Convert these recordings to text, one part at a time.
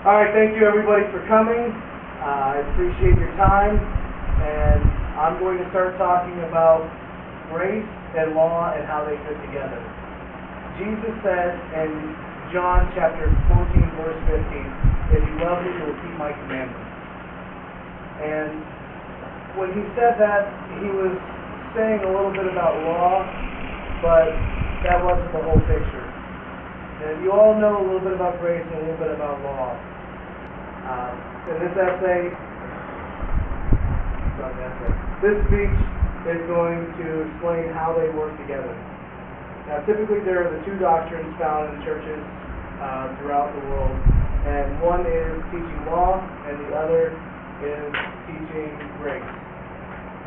All right, thank you everybody for coming. I appreciate your time, and I'm going to start talking about grace and law and how they fit together. Jesus said in John chapter 14, verse 15, if you love me, you will keep my commandments. And when he said that, he was saying a little bit about law, but that wasn't the whole picture. And you all know a little bit about grace and a little bit about law. In this essay, this speech is going to explain how they work together. Now, typically there are the two doctrines found in churches throughout the world, and one is teaching law, and the other is teaching grace.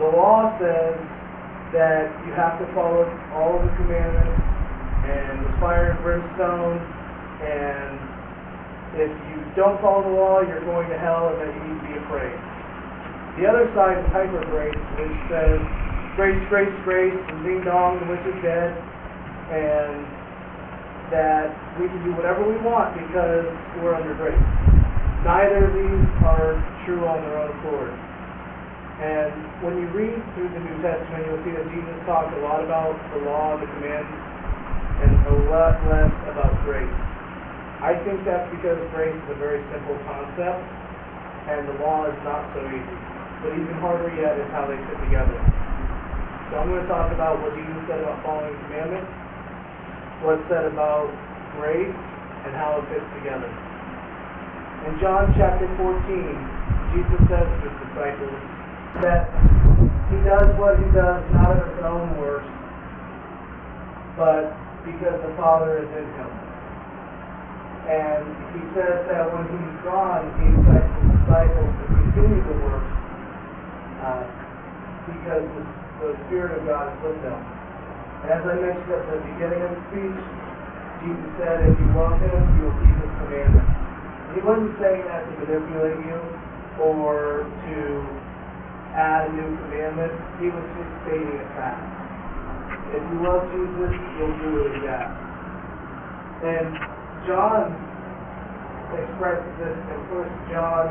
The law says that you have to follow all of the commandments, and the fire and brimstone, and if you don't follow the law, you're going to hell, and that you need to be afraid. The other side is hyper grace, which says grace, grace, grace, and ding dong, the witch is dead, and that we can do whatever we want because we're under grace. Neither of these are true on their own accord. And when you read through the New Testament, you'll see that Jesus talked a lot about the law and the commandments, and a lot less about grace. I think that's because grace is a very simple concept, and the law is not so easy. But even harder yet is how they fit together. So I'm going to talk about what Jesus said about following the commandments, what's said about grace, and how it fits together. In John chapter 14, Jesus says to his disciples that he does what he does not of his own works, but because the Father is in him. And he says that when he's gone, he expects his disciples to continue the work because the Spirit of God is with them. And as I mentioned at the beginning of the speech, Jesus said, if you love him, you will keep his commandments. And he wasn't saying that to manipulate you or to add a new commandment. He was just stating a fact. If you love Jesus, you'll do what he asks. And John expresses this in 1 John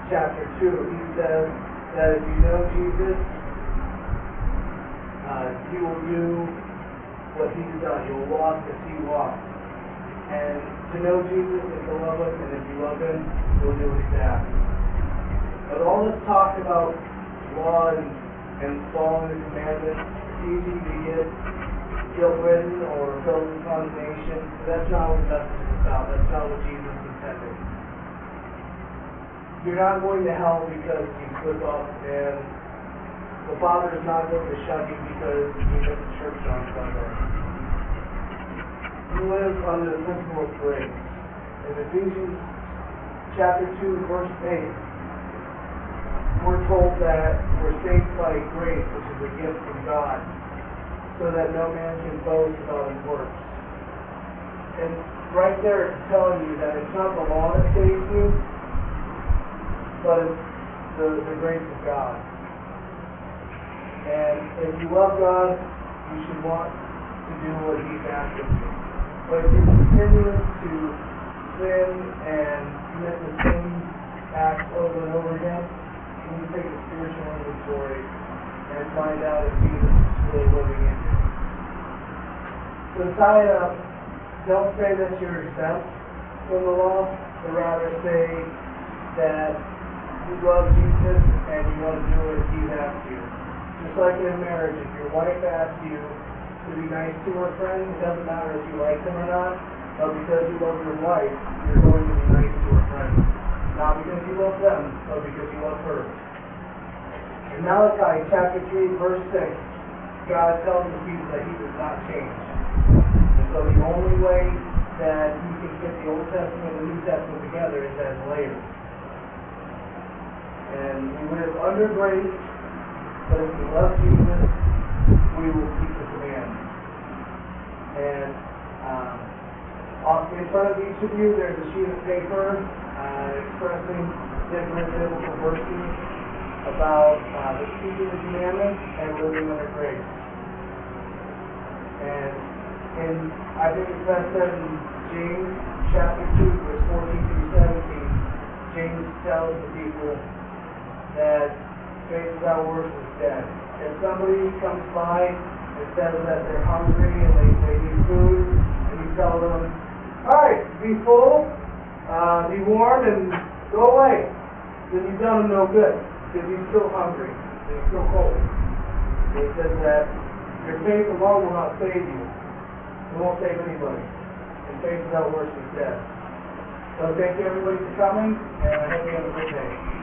chapter 2. He says that if you know Jesus, you will do what he's done. You will walk as he walked. And to know Jesus is to love him, and if you love him, you'll do what he's asked. But all this talk about law and following the commandments, it's easy to get guilt-ridden or filled with condemnation. But that's not what the message is about. That's not what Jesus intended. You're not going to hell because you slip up, and the Father is not going to shut you because you miss church on Sunday. You live under the principle of grace. In Ephesians chapter 2, verse 8, we're told that we're saved by grace, which is a gift from God, so that no man can boast about his works. And right there it's telling you that it's not the law that saves you, but it's the grace of God. And if you love God, you should want to do what he's asking you. But if you continue to sin and commit the same acts over and over again, you need to take a spiritual inventory and find out if Jesus is really living in you. So to tie it up, don't say that you're exempt from the law, but rather say that you love Jesus and you want to do what he's asked you. Just like in marriage, if your wife asks you to be nice to her friend, it doesn't matter if you like them or not, but because you love your wife, you're going to be nice to her friends. Not because you love them, but because you love her. In Malachi chapter 3, verse 6, God tells the people that he does not change. And so the only way that you can fit the Old Testament and the New Testament together is as layers. And we live under grace, but if we love Jesus, we will keep the commandments. And in front of each of you, there's a sheet of paper expressing different biblical verses about the keeping the commandments and living under grace. And I think it's best said in James chapter 2, verse 14 through 17, that faith without works is dead. If somebody comes by and says that they're hungry and they need food, and you tell them, all right, be full, be warm, and go away, then you've done them no good, because you're still hungry, and you're still cold. It says that your faith alone will not save you. It won't save anybody. And faith without works is dead. So thank you everybody for coming, and I hope you have a great day.